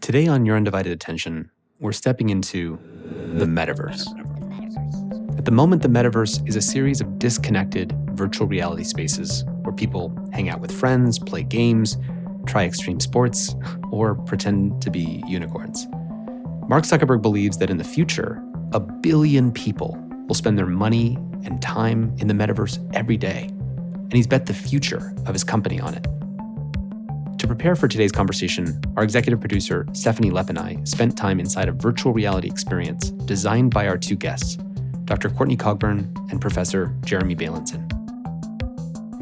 Today on Your Undivided Attention, we're stepping into the Metaverse. At the moment, the Metaverse is a series of disconnected virtual reality spaces where people hang out with friends, play games, try extreme sports, or pretend to be unicorns. Mark Zuckerberg believes that in the future, 1 billion people will spend their money and time in the Metaverse every day, and he's bet the future of his company on it. To prepare for today's conversation, our executive producer, Stephanie Lepp, and I spent time inside a virtual reality experience designed by our two guests, Dr. Courtney Cogburn and Professor Jeremy Bailenson.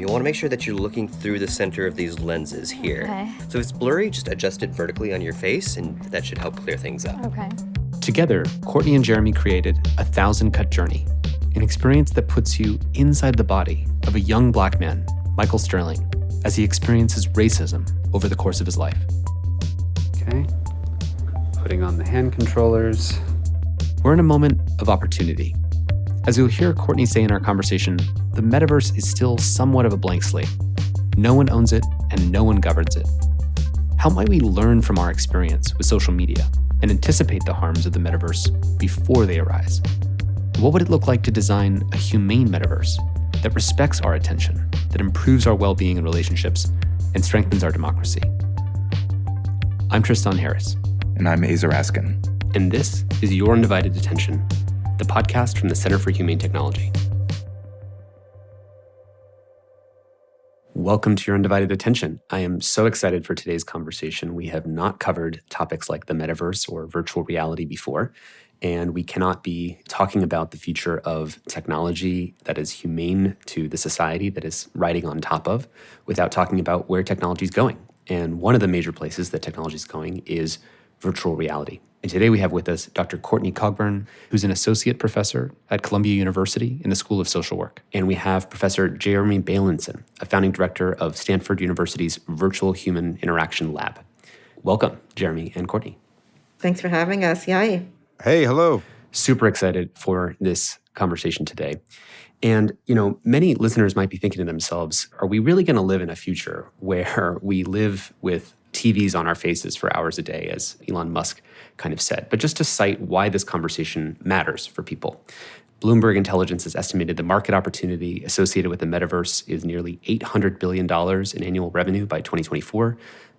You want to make sure that you're looking through the center of these lenses here. Okay. So if it's blurry, just adjust it vertically on your face, and that should help clear things up. Okay. Together, Courtney and Jeremy created a 1,000-cut journey, an experience that puts you inside the body of a young Black man, Michael Sterling, as he experiences racism over the course of his life. Okay, putting on the hand controllers. We're in a moment of opportunity. As you'll hear Courtney say in our conversation, the Metaverse is still somewhat of a blank slate. No one owns it and no one governs it. How might we learn from our experience with social media and anticipate the harms of the Metaverse before they arise? What would it look like to design a humane Metaverse that respects our attention, that improves our well-being and relationships, and strengthens our democracy? I'm Tristan Harris. And I'm Azer Askin. And this is Your Undivided Attention, the podcast from the Center for Humane Technology. Welcome to Your Undivided Attention. I am so excited for today's conversation. We have not covered topics like the Metaverse or virtual reality before, and we cannot be talking about the future of technology that is humane to the society that is riding on top of without talking about where technology is going. And one of the major places that technology is going is virtual reality. And today we have with us Dr. Courtney Cogburn, who's an associate professor at Columbia University in the School of Social Work. And we have Professor Jeremy Bailenson, a founding director of Stanford University's Virtual Human Interaction Lab. Welcome, Jeremy and Courtney. Thanks for having us. Yay. Hey, hello. Super excited for this conversation today. And, many listeners might be thinking to themselves, are we really going to live in a future where we live with TVs on our faces for hours a day, as Elon Musk kind of said? But just to cite why this conversation matters for people. Bloomberg Intelligence has estimated the market opportunity associated with the Metaverse is nearly $800 billion in annual revenue by 2024.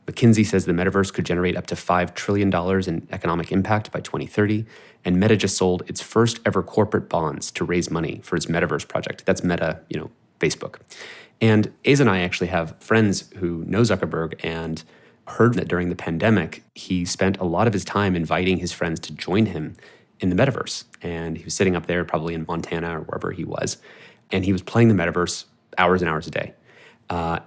McKinsey says the Metaverse could generate up to $5 trillion in economic impact by 2030. And Meta just sold its first ever corporate bonds to raise money for its Metaverse project. That's Meta, Facebook. And Aza and I actually have friends who know Zuckerberg and heard that during the pandemic, he spent a lot of his time inviting his friends to join him in the Metaverse. And he was sitting up there probably in Montana or wherever he was. And he was playing the Metaverse hours and hours a day.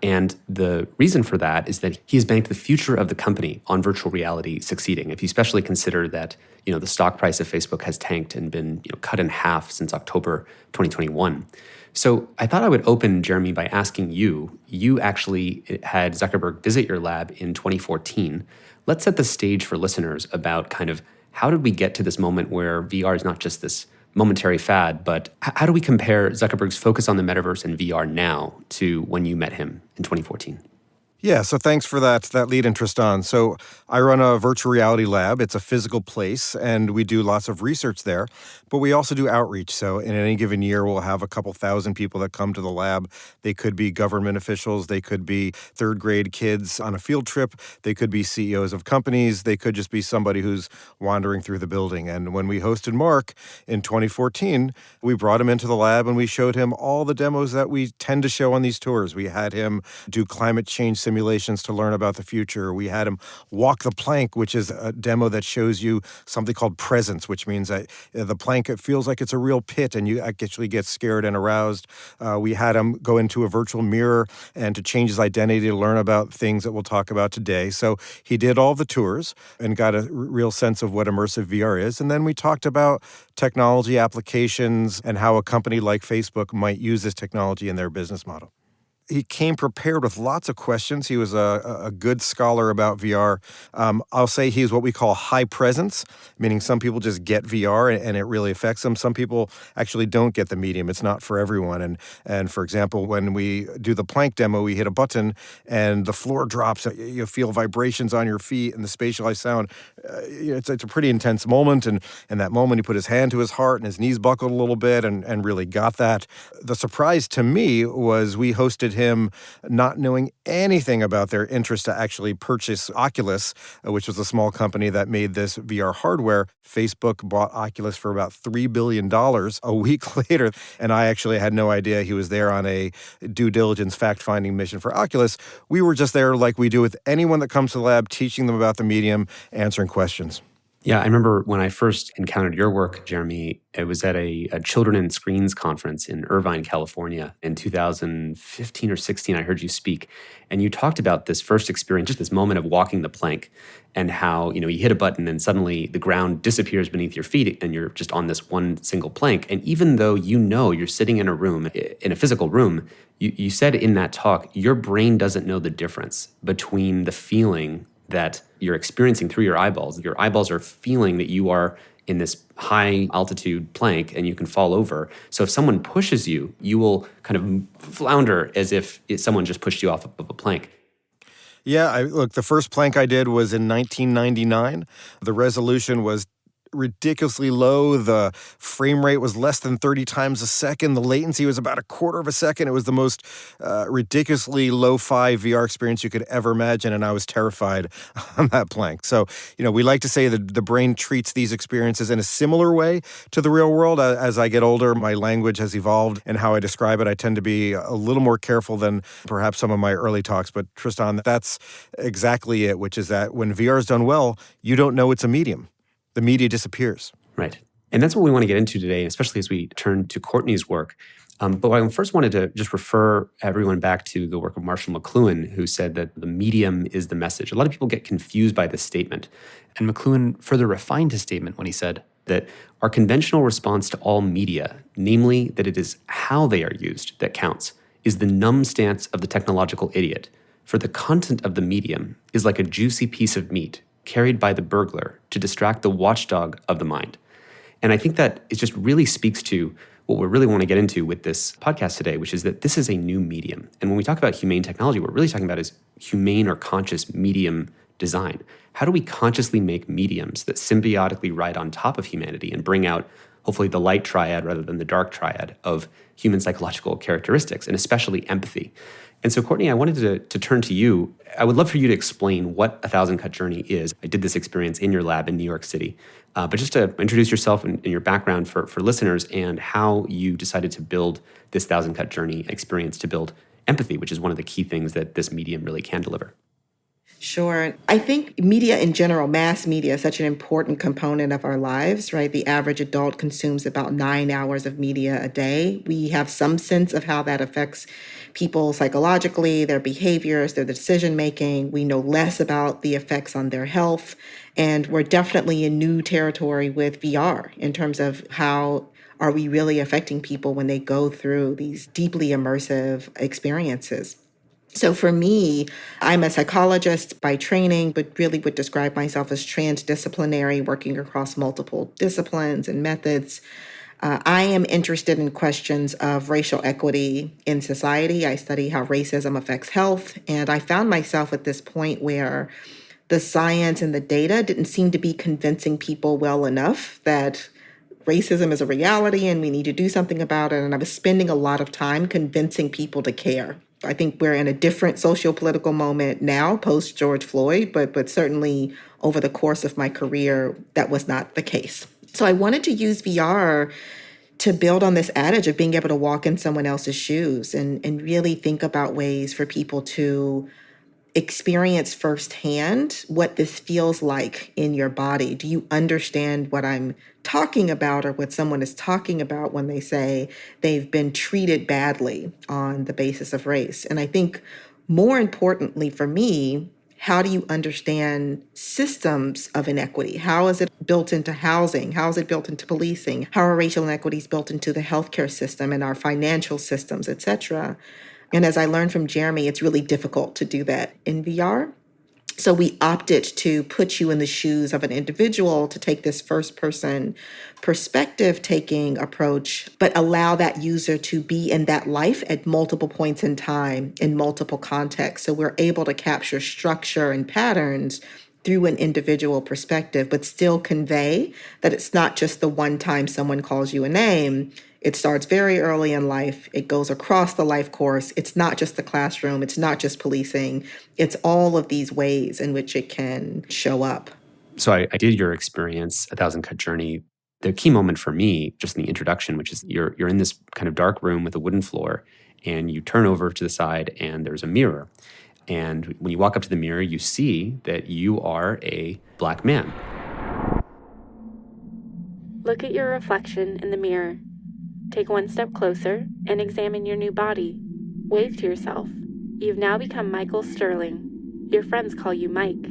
And the reason for that is that he has banked the future of the company on virtual reality succeeding. If you especially consider that, the stock price of Facebook has tanked and been, cut in half since October 2021. So I thought I would open, Jeremy, by asking you actually had Zuckerberg visit your lab in 2014. Let's set the stage for listeners about kind of how did we get to this moment where VR is not just this momentary fad, but how do we compare Zuckerberg's focus on the metaverse and VR now to when you met him in 2014? Yeah, so thanks for that lead in, Tristan. So I run a virtual reality lab. It's a physical place, and we do lots of research there. But we also do outreach. So in any given year, we'll have a couple thousand people that come to the lab. They could be government officials. They could be third grade kids on a field trip. They could be CEOs of companies. They could just be somebody who's wandering through the building. And when we hosted Mark in 2014, we brought him into the lab and we showed him all the demos that we tend to show on these tours. We had him do climate change simulations to learn about the future. We had him walk the plank, which is a demo that shows you something called presence, which means that the plank, it feels like it's a real pit and you actually get scared and aroused. We had him go into a virtual mirror and to change his identity to learn about things that we'll talk about today. So he did all the tours and got a real sense of what immersive VR is. And then we talked about technology applications and how a company like Facebook might use this technology in their business model. he came prepared with lots of questions. He was a good scholar about VR. I'll say he's what we call high presence, meaning some people just get VR and it really affects them. Some people actually don't get the medium. It's not for everyone. And for example, when we do the plank demo, we hit a button and the floor drops. You feel vibrations on your feet and the spatialized sound. It's a pretty intense moment. And in that moment, he put his hand to his heart and his knees buckled a little bit and really got that. The surprise to me was we hosted him not knowing anything about their interest to actually purchase Oculus, which was a small company that made this VR hardware. Facebook bought Oculus for about $3 billion a week later, and I actually had no idea he was there on a due diligence fact-finding mission for Oculus. We were just there like we do with anyone that comes to the lab, teaching them about the medium, answering questions. Yeah, I remember when I first encountered your work, Jeremy, it was at a Children and Screens conference in Irvine, California in 2015 or 16. I heard you speak, and you talked about this first experience, just this moment of walking the plank and how, you hit a button and suddenly the ground disappears beneath your feet and you're just on this one single plank. And even though you're sitting in a room, in a physical room, you said in that talk, your brain doesn't know the difference between the feeling that you're experiencing through your eyeballs. Your eyeballs are feeling that you are in this high altitude plank and you can fall over. So if someone pushes you, you will kind of flounder as if someone just pushed you off of a plank. Yeah, look, the first plank I did was in 1999. The resolution was ridiculously low. The frame rate was less than 30 times a second. The latency was about a quarter of a second. It was the most ridiculously lo-fi VR experience you could ever imagine, and I was terrified on that plank. So, we like to say that the brain treats these experiences in a similar way to the real world. As I get older, my language has evolved, and how I describe it, I tend to be a little more careful than perhaps some of my early talks. But Tristan, that's exactly it, which is that when VR is done well, you don't know it's a medium. The media disappears. Right. And that's what we want to get into today, especially as we turn to Courtney's work. But I first wanted to just refer everyone back to the work of Marshall McLuhan, who said that the medium is the message. A lot of people get confused by this statement. And McLuhan further refined his statement when he said that our conventional response to all media, namely that it is how they are used that counts, is the numb stance of the technological idiot. For the content of the medium is like a juicy piece of meat carried by the burglar to distract the watchdog of the mind. And I think that it just really speaks to what we really want to get into with this podcast today, which is that this is a new medium. And when we talk about humane technology, what we're really talking about is humane or conscious medium design. How do we consciously make mediums that symbiotically ride on top of humanity and bring out hopefully the light triad rather than the dark triad of human psychological characteristics, and especially empathy? And so, Courtney, I wanted to turn to you. I would love for you to explain what a 1,000-cut journey is. I did this experience in your lab in New York City. But just to introduce yourself and your background for listeners and how you decided to build this 1,000-cut journey experience to build empathy, which is one of the key things that this medium really can deliver. Sure. I think media in general, mass media, is such an important component of our lives, right? The average adult consumes about 9 hours of media a day. We have some sense of how that affects people psychologically, their behaviors, their decision-making. We know less about the effects on their health. And we're definitely in new territory with VR in terms of how are we really affecting people when they go through these deeply immersive experiences. So for me, I'm a psychologist by training, but really would describe myself as transdisciplinary, working across multiple disciplines and methods. I am interested in questions of racial equity in society. I study how racism affects health, and I found myself at this point where the science and the data didn't seem to be convincing people well enough that racism is a reality and we need to do something about it. And I was spending a lot of time convincing people to care. I think we're in a different socio-political moment now, post George Floyd, but certainly over the course of my career, that was not the case. So I wanted to use VR to build on this adage of being able to walk in someone else's shoes and really think about ways for people to experience firsthand what this feels like in your body. Do you understand what I'm talking about or what someone is talking about when they say they've been treated badly on the basis of race? And I think more importantly for me, how do you understand systems of inequity? How is it built into housing? How is it built into policing? How are racial inequities built into the healthcare system and our financial systems, et cetera? And as I learned from Jeremy, it's really difficult to do that in VR. So we opted to put you in the shoes of an individual to take this first person perspective taking approach, but allow that user to be in that life at multiple points in time in multiple contexts. So we're able to capture structure and patterns through an individual perspective, but still convey that it's not just the one time someone calls you a name. It starts very early in life. It goes across the life course. It's not just the classroom. It's not just policing. It's all of these ways in which it can show up. So I did your experience, A Thousand Cut Journey. The key moment for me, just in the introduction, which is you're in this kind of dark room with a wooden floor, and you turn over to the side, and there's a mirror. And when you walk up to the mirror, you see that you are a Black man. Look at your reflection in the mirror. Take one step closer and examine your new body. Wave to yourself. You've now become Michael Sterling. Your friends call you Mike.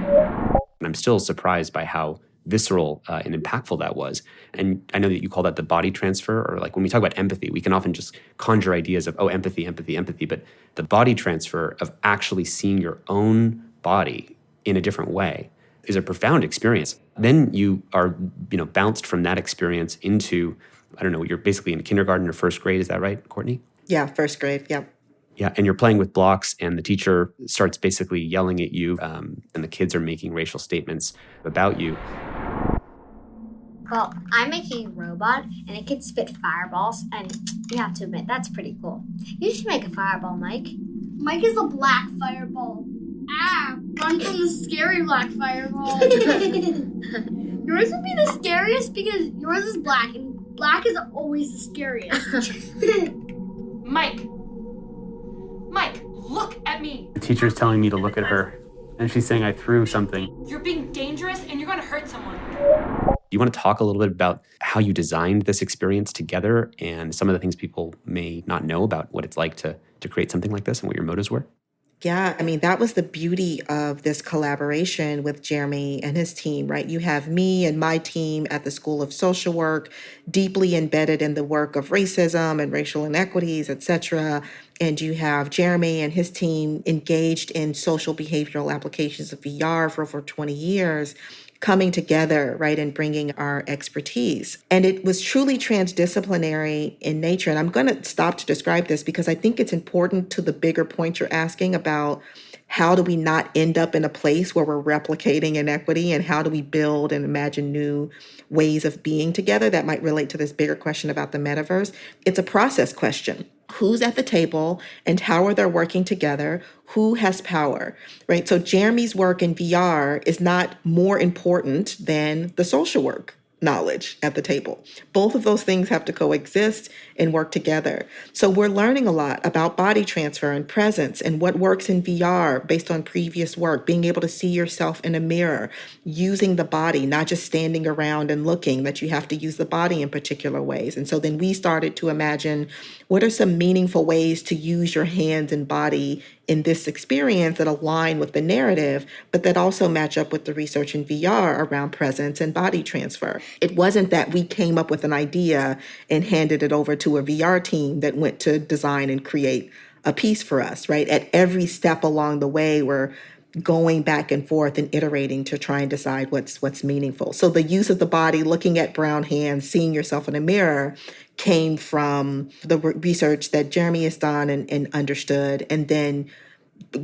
And I'm still surprised by how visceral and impactful that was. And I know that you call that the body transfer, or like when we talk about empathy, we can often just conjure ideas of, empathy, but the body transfer of actually seeing your own body in a different way is a profound experience. Then you are, bounced from that experience into, you're basically in kindergarten or first grade. Is that right, Courtney? Yeah, first grade. Yeah. Yeah, and you're playing with blocks, and the teacher starts basically yelling at you, and the kids are making racial statements about you. Well, I'm making a robot, and it can spit fireballs, and you have to admit, that's pretty cool. You should make a fireball, Mike. Mike is a black fireball. Ah, run from the scary black fireball. Yours would be the scariest because yours is black, and black is always the scariest. Mike, look at me. The teacher's telling me to look at her, and she's saying I threw something. You're being dangerous and you're going to hurt someone. You want to talk a little bit about how you designed this experience together and some of the things people may not know about what it's like to create something like this and what your motives were? Yeah, that was the beauty of this collaboration with Jeremy and his team, right? You have me and my team at the School of Social Work, deeply embedded in the work of racism and racial inequities, et cetera. And you have Jeremy and his team engaged in social behavioral applications of VR for over 20 years, coming together, right, and bringing our expertise. And it was truly transdisciplinary in nature. And I'm going to stop to describe this because I think it's important to the bigger point you're asking about how do we not end up in a place where we're replicating inequity, and how do we build and imagine new ways of being together that might relate to this bigger question about the metaverse. It's a process question. Who's at the table and how are they working together? Who has power, right? So Jeremy's work in VR is not more important than the social work knowledge at the table. Both of those things have to coexist and work together. So we're learning a lot about body transfer and presence and what works in VR based on previous work, being able to see yourself in a mirror, using the body, not just standing around and looking, that you have to use the body in particular ways. And so then we started to imagine what are some meaningful ways to use your hands and body in this experience that align with the narrative, but that also match up with the research in VR around presence and body transfer. It wasn't that we came up with an idea and handed it over to a VR team that went to design and create a piece for us, right? At every step along the way, we're going back and forth and iterating to try and decide what's meaningful. So the use of the body, looking at brown hands, seeing yourself in a mirror, came from the research that Jeremy has done and understood, and then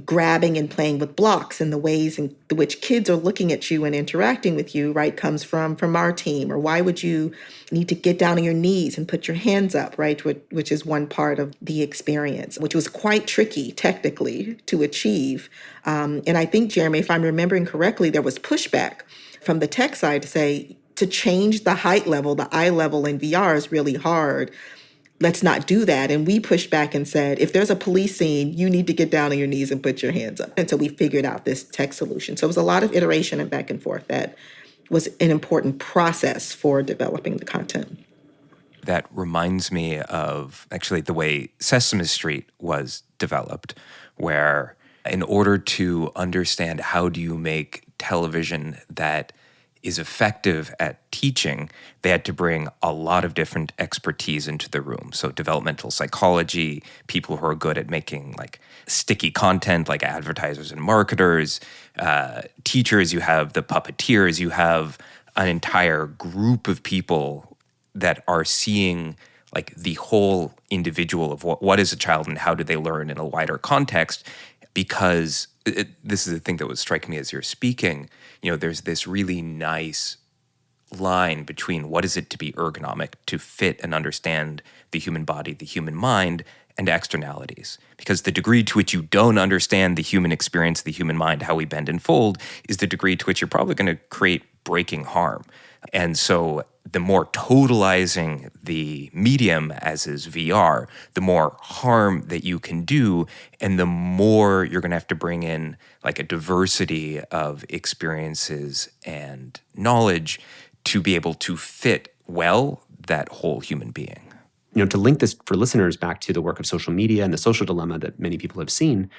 grabbing and playing with blocks and the ways in which kids are looking at you and interacting with you, right, comes from our team. Or why would you need to get down on your knees and put your hands up, right, which is one part of the experience, which was quite tricky technically to achieve. And I think, Jeremy, if I'm remembering correctly, there was pushback from the tech side to say, to change the height level, the eye level in VR is really hard. Let's not do that. And we pushed back and said, if there's a police scene, you need to get down on your knees and put your hands up. And so we figured out this tech solution. So it was a lot of iteration and back and forth that was an important process for developing the content. That reminds me of actually the way Sesame Street was developed, where in order to understand how do you make television that is effective at teaching, they had to bring a lot of different expertise into the room. So developmental psychology, people who are good at making like sticky content, like advertisers and marketers, teachers, you have the puppeteers, you have an entire group of people that are seeing like the whole individual of what is a child and how do they learn in a wider context. Because this is the thing that was striking me as you're speaking, there's this really nice line between what is it to be ergonomic, to fit and understand the human body, the human mind, and externalities. Because the degree to which you don't understand the human experience, the human mind, how we bend and fold, is the degree to which you're probably going to create breaking harm. And so the more totalizing the medium, as is VR, the more harm that you can do, and the more you're going to have to bring in like a diversity of experiences and knowledge to be able to fit well that whole human being. To link this for listeners back to the work of social media and the social dilemma that many people have seen,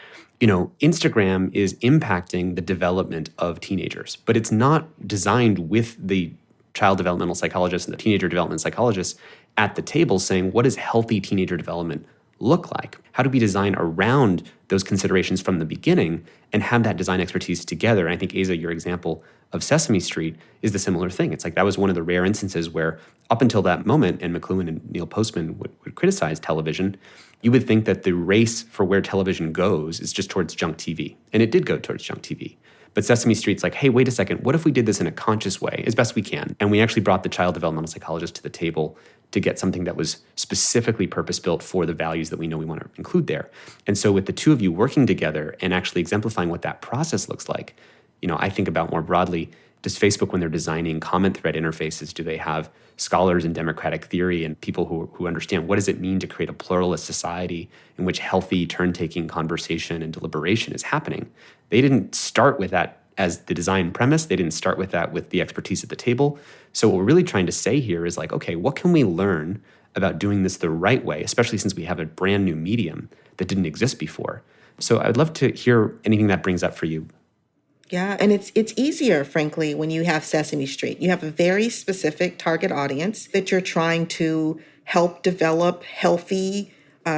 Instagram is impacting the development of teenagers, but it's not designed with the child developmental psychologists and the teenager development psychologists at the table saying, what does healthy teenager development look like? How do we design around those considerations from the beginning and have that design expertise together? And I think, Asa, your example of Sesame Street is the similar thing. It's like that was one of the rare instances where up until that moment, and McLuhan and Neil Postman would criticize television, you would think that the race for where television goes is just towards junk TV. And it did go towards junk TV. But Sesame Street's like, hey, wait a second, what if we did this in a conscious way, as best we can? And we actually brought the child developmental psychologist to the table to get something that was specifically purpose-built for the values that we know we want to include there. And so with the two of you working together and actually exemplifying what that process looks like, I think about more broadly, does Facebook, when they're designing comment thread interfaces, do they have scholars in democratic theory and people who understand what does it mean to create a pluralist society in which healthy turn-taking conversation and deliberation is happening? They didn't start with that as the design premise. They didn't start with that with the expertise at the table. So what we're really trying to say here is like, okay, what can we learn about doing this the right way, especially since we have a brand new medium that didn't exist before? So I'd love to hear anything that brings up for you. Yeah, and it's easier, frankly, when you have Sesame Street. You have a very specific target audience that you're trying to help develop healthy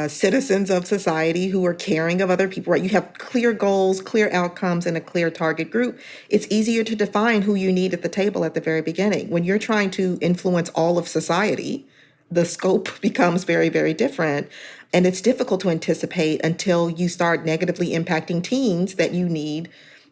citizens of society who are caring of other people, right? You have clear goals, clear outcomes, and a clear target group. It's easier to define who you need at the table at the very beginning. When you're trying to influence all of society, the scope becomes very, very different. And it's difficult to anticipate until you start negatively impacting teens that you need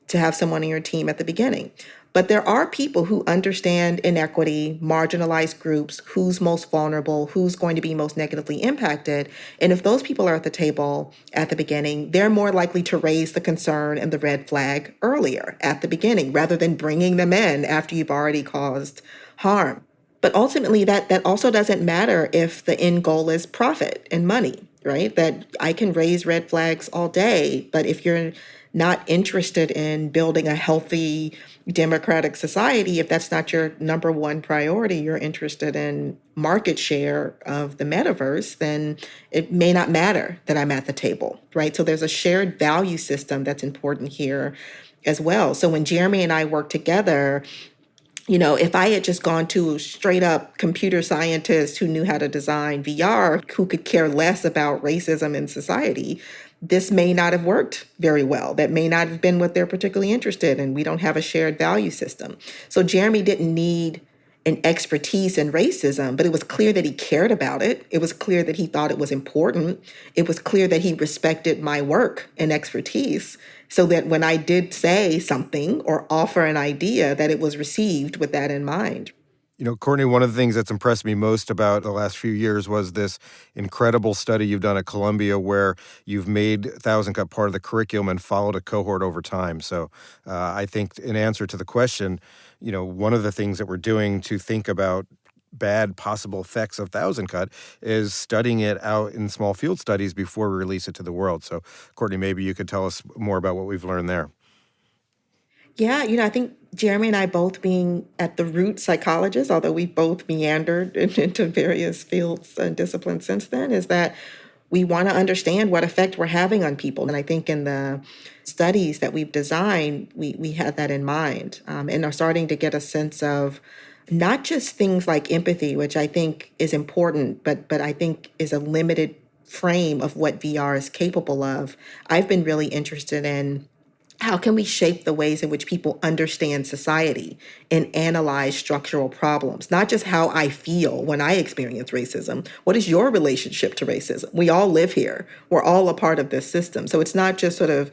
to have someone on your team at the beginning. But there are people who understand inequity, marginalized groups, who's most vulnerable, who's going to be most negatively impacted. And if those people are at the table at the beginning, they're more likely to raise the concern and the red flag earlier at the beginning, rather than bringing them in after you've already caused harm. But ultimately, that also doesn't matter if the end goal is profit and money, right? That I can raise red flags all day, but if you're not interested in building a healthy democratic society, if that's not your number one priority, you're interested in market share of the metaverse, then it may not matter that I'm at the table, right? So there's a shared value system that's important here as well. So when Jeremy and I work together, if I had just gone to a straight up computer scientist who knew how to design VR, who could care less about racism in society, this may not have worked very well. That may not have been what they're particularly interested in. We don't have a shared value system. So Jeremy didn't need an expertise in racism, but it was clear that he cared about it. It was clear that he thought it was important. It was clear that he respected my work and expertise, so that when I did say something or offer an idea, that it was received with that in mind. Courtney, one of the things that's impressed me most about the last few years was this incredible study you've done at Columbia where you've made Thousand Cut part of the curriculum and followed a cohort over time. So I think in answer to the question, one of the things that we're doing to think about bad possible effects of Thousand Cut is studying it out in small field studies before we release it to the world. So Courtney, maybe you could tell us more about what we've learned there. Yeah, I think Jeremy and I both being at the root psychologists, although we've both meandered into various fields and disciplines since then, is that We want to understand what effect we're having on people. And I think in the studies that we've designed, we had that in mind, and are starting to get a sense of not just things like empathy, which I think is important, but I think is a limited frame of what VR is capable of. I've been really interested in how can we shape the ways in which people understand society and analyze structural problems, not just how I feel when I experience racism. What is your relationship to racism? We all live here. We're all a part of this system. So it's not just sort of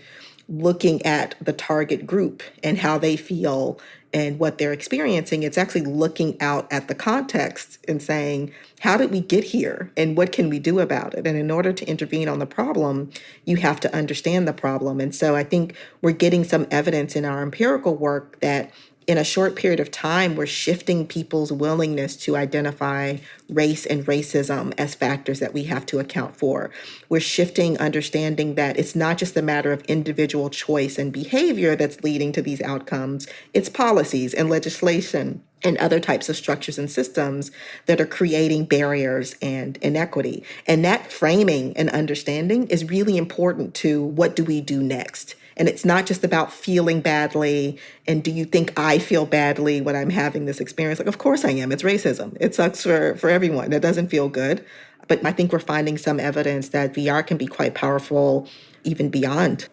looking at the target group and how they feel and what they're experiencing. It's actually looking out at the context and saying, how did we get here and what can we do about it? And in order to intervene on the problem, you have to understand the problem. And so I think we're getting some evidence in our empirical work that in a short period of time, we're shifting people's willingness to identify race and racism as factors that we have to account for. We're shifting understanding that it's not just a matter of individual choice and behavior that's leading to these outcomes. It's policies and legislation and other types of structures and systems that are creating barriers and inequity. And that framing and understanding is really important to what do we do next. And it's not just about feeling badly and do you think I feel badly when I'm having this experience? Like, of course I am. It's racism. It sucks for everyone. It doesn't feel good. But I think we're finding some evidence that VR can be quite powerful even beyond.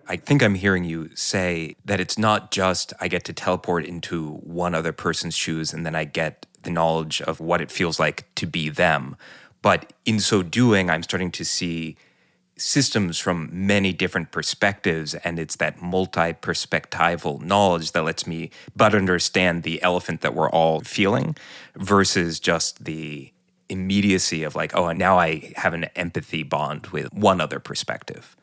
I think I'm hearing you say that it's not just I get to teleport into one other person's shoes and then I get the knowledge of what it feels like to be them. But in so doing, I'm starting to see systems from many different perspectives, and it's that multi-perspectival knowledge that lets me better understand the elephant that we're all feeling versus just the immediacy of like, oh, now I have an empathy bond with one other perspective.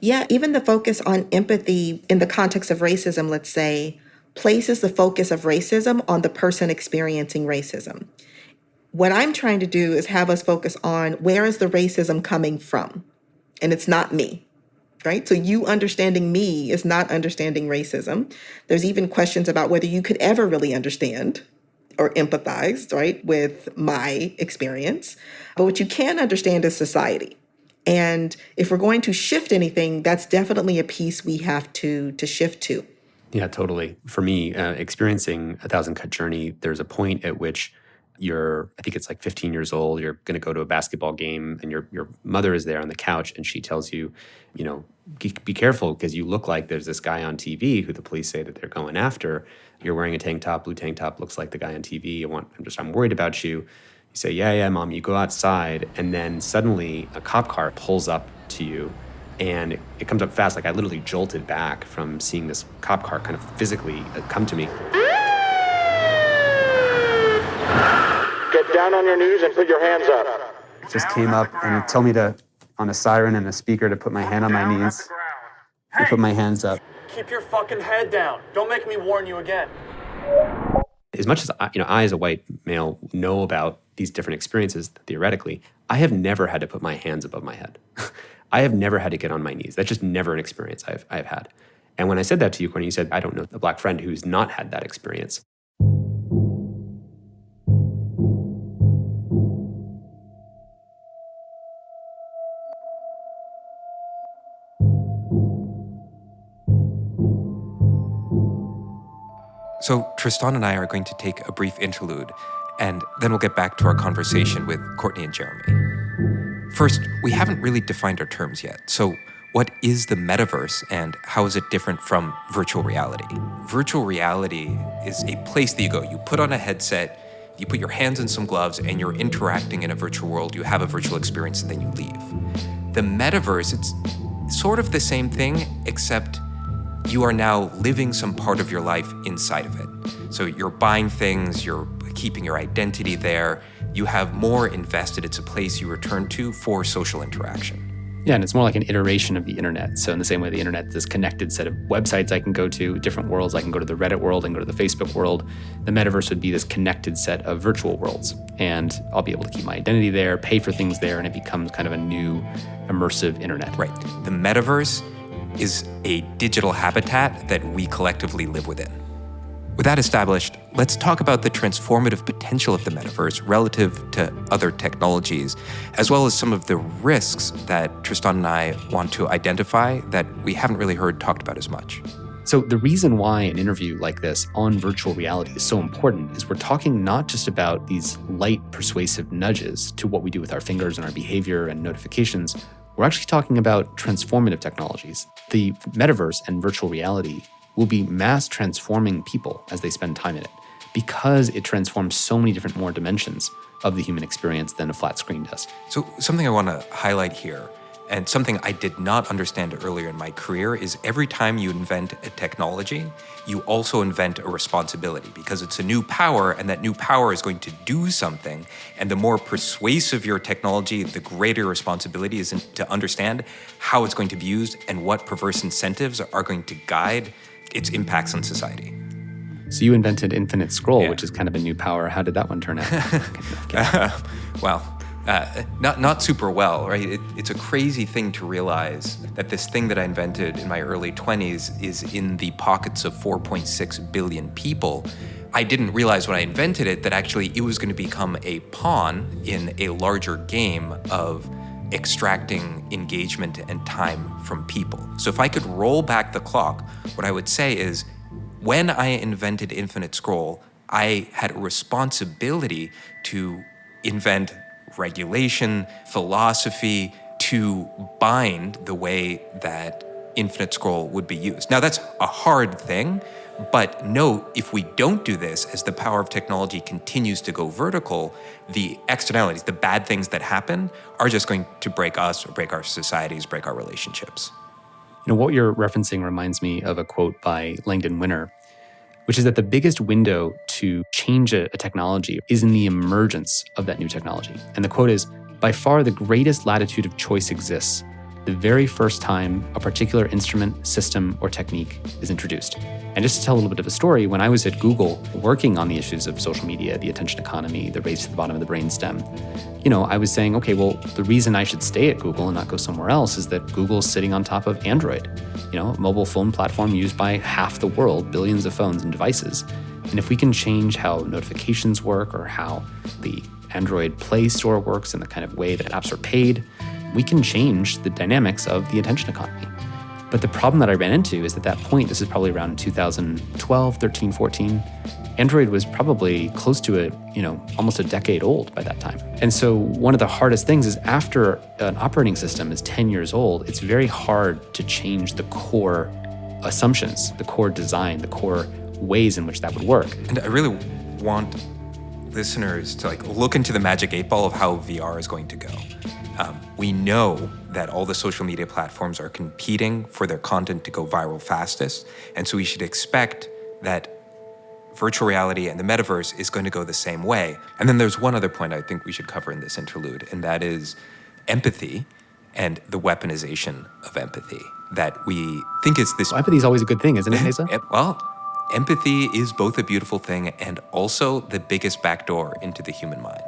Yeah, even the focus on empathy in the context of racism, let's say, places the focus of racism on the person experiencing racism. What I'm trying to do is have us focus on where is the racism coming from? And it's not me, right? So you understanding me is not understanding racism. There's even questions about whether you could ever really understand or empathize, right, with my experience. But what you can understand is society. And if we're going to shift anything, that's definitely a piece we have to shift to. Yeah, totally. For me, experiencing A Thousand Cut Journey, there's a point at which I think it's like 15 years old, you're going to go to a basketball game and your mother is there on the couch and she tells you, be careful because you look like there's this guy on TV who the police say that they're going after. You're wearing a tank top, blue tank top, looks like the guy on TV. I'm worried about you. You say, yeah, mom, you go outside. And then suddenly a cop car pulls up to you and it comes up fast. Like I literally jolted back from seeing this cop car kind of physically come to me. Get down on your knees and put your hands up. It just came up and it told me to, on a siren and a speaker, to put my hand on my knees. I put my hands up. Keep your fucking head down. Don't make me warn you again. As much as I as a white male know about these different experiences, theoretically, I have never had to put my hands above my head. I have never had to get on my knees. That's just never an experience I've had. And when I said that to you, Courtney, you said, I don't know a Black friend who's not had that experience. So Tristan and I are going to take a brief interlude, and then we'll get back to our conversation with Courtney and Jeremy. First, we haven't really defined our terms yet. So what is the metaverse and how is it different from virtual reality? Virtual reality is a place that you go. You put on a headset, you put your hands in some gloves, and you're interacting in a virtual world. You have a virtual experience, and then you leave. The metaverse, it's sort of the same thing, except you are now living some part of your life inside of it. So you're buying things, you're keeping your identity there, you have more invested. It's a place you return to for social interaction. Yeah, and it's more like an iteration of the internet. So in the same way the internet is this connected set of websites I can go to, different worlds. I can go to the Reddit world and go to the Facebook world. The metaverse would be this connected set of virtual worlds. And I'll be able to keep my identity there, pay for things there, and it becomes kind of a new immersive internet. Right. The metaverse is a digital habitat that we collectively live within. with that established, let's talk about the transformative potential of the metaverse relative to other technologies, as well as some of the risks that Tristan and I want to identify that we haven't really heard talked about as much. So the reason why an interview like this on virtual reality is so important is we're talking not just about these light persuasive nudges to what we do with our fingers and our behavior and notifications. We're actually talking about transformative technologies. The metaverse and virtual reality will be mass transforming people as they spend time in it, because it transforms so many different more dimensions of the human experience than a flat screen does. So something I want to highlight here, and something I did not understand earlier in my career, is every time you invent a technology, you also invent a responsibility, because it's a new power, and that new power is going to do something. And the more persuasive your technology, the greater responsibility is to understand how it's going to be used and what perverse incentives are going to guide its impacts on society. So you invented infinite scroll, which is kind of a new power. How did that one turn out? Not super well, right? It's a crazy thing to realize that this thing that I invented in my early 20s is in the pockets of 4.6 billion people. I didn't realize when I invented it that actually it was going to become a pawn in a larger game of extracting engagement and time from people. So if I could roll back the clock, what I would say is, when I invented infinite scroll, I had a responsibility to invent regulation, philosophy, to bind the way that infinite scroll would be used. Now, that's a hard thing, but note, if we don't do this, as the power of technology continues to go vertical, the externalities, the bad things that happen, are just going to break us, or break our societies, break our relationships. You know, what you're referencing reminds me of a quote by Langdon Winner, which is that the biggest window to change a technology is in the emergence of that new technology. And the quote is, "By far the greatest latitude of choice exists the very first time a particular instrument, system, or technique is introduced." And just to tell a little bit of a story, when I was at Google working on the issues of social media, the attention economy, the race to the bottom of the brainstem, I was saying, okay, well, the reason I should stay at Google and not go somewhere else is that Google's sitting on top of Android, a mobile phone platform used by half the world, billions of phones and devices. And if we can change how notifications work or how the Android Play Store works and the kind of way that apps are paid, we can change the dynamics of the attention economy. But the problem that I ran into is at that point, this is probably around 2012, 13, 14, Android was probably close to almost a decade old by that time. And so one of the hardest things is after an operating system is 10 years old, it's very hard to change the core assumptions, the core design, the core ways in which that would work. And I really want listeners to look into the magic 8 ball of how VR is going to go. We know that all the social media platforms are competing for their content to go viral fastest. And so we should expect that virtual reality and the metaverse is going to go the same way. And then there's one other point I think we should cover in this interlude, and that is empathy and the weaponization of empathy. That we think is this... Well, empathy is always a good thing, isn't it, Neza? Well, empathy is both a beautiful thing and also the biggest backdoor into the human mind.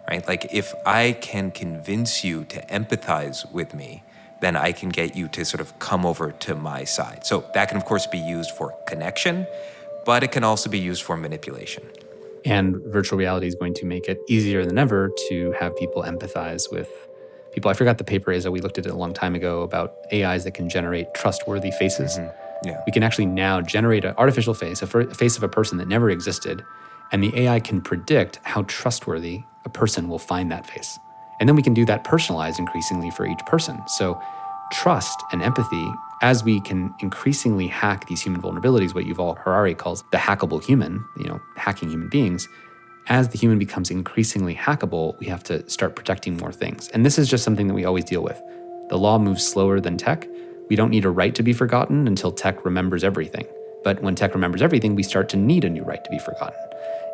Right? If I can convince you to empathize with me, then I can get you to sort of come over to my side. So that can, of course, be used for connection, but it can also be used for manipulation. And virtual reality is going to make it easier than ever to have people empathize with people. I forgot the paper is, we looked at it a long time ago about AIs that can generate trustworthy faces. Mm-hmm. Yeah. We can actually now generate an artificial face, a face of a person that never existed, and the AI can predict how trustworthy a person will find that face. And then we can do that personalized increasingly for each person. So trust and empathy, as we can increasingly hack these human vulnerabilities, what Yuval Harari calls the hackable human, hacking human beings, as the human becomes increasingly hackable, we have to start protecting more things. And this is just something that we always deal with. The law moves slower than tech. We don't need a right to be forgotten until tech remembers everything. But when tech remembers everything, we start to need a new right to be forgotten.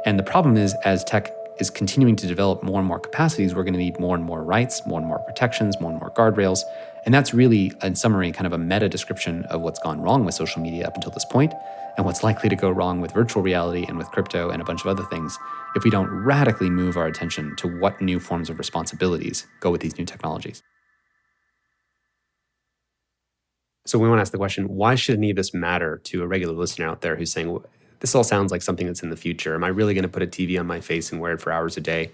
And the problem is, as tech is continuing to develop more and more capacities, we're going to need more and more rights, more and more protections, more and more guardrails. And that's really, in summary, kind of a meta description of what's gone wrong with social media up until this point, and what's likely to go wrong with virtual reality and with crypto and a bunch of other things if we don't radically move our attention to what new forms of responsibilities go with these new technologies. So we want to ask the question, why should any of this matter to a regular listener out there who's saying, well, this all sounds like something that's in the future. Am I really going to put a TV on my face and wear it for hours a day?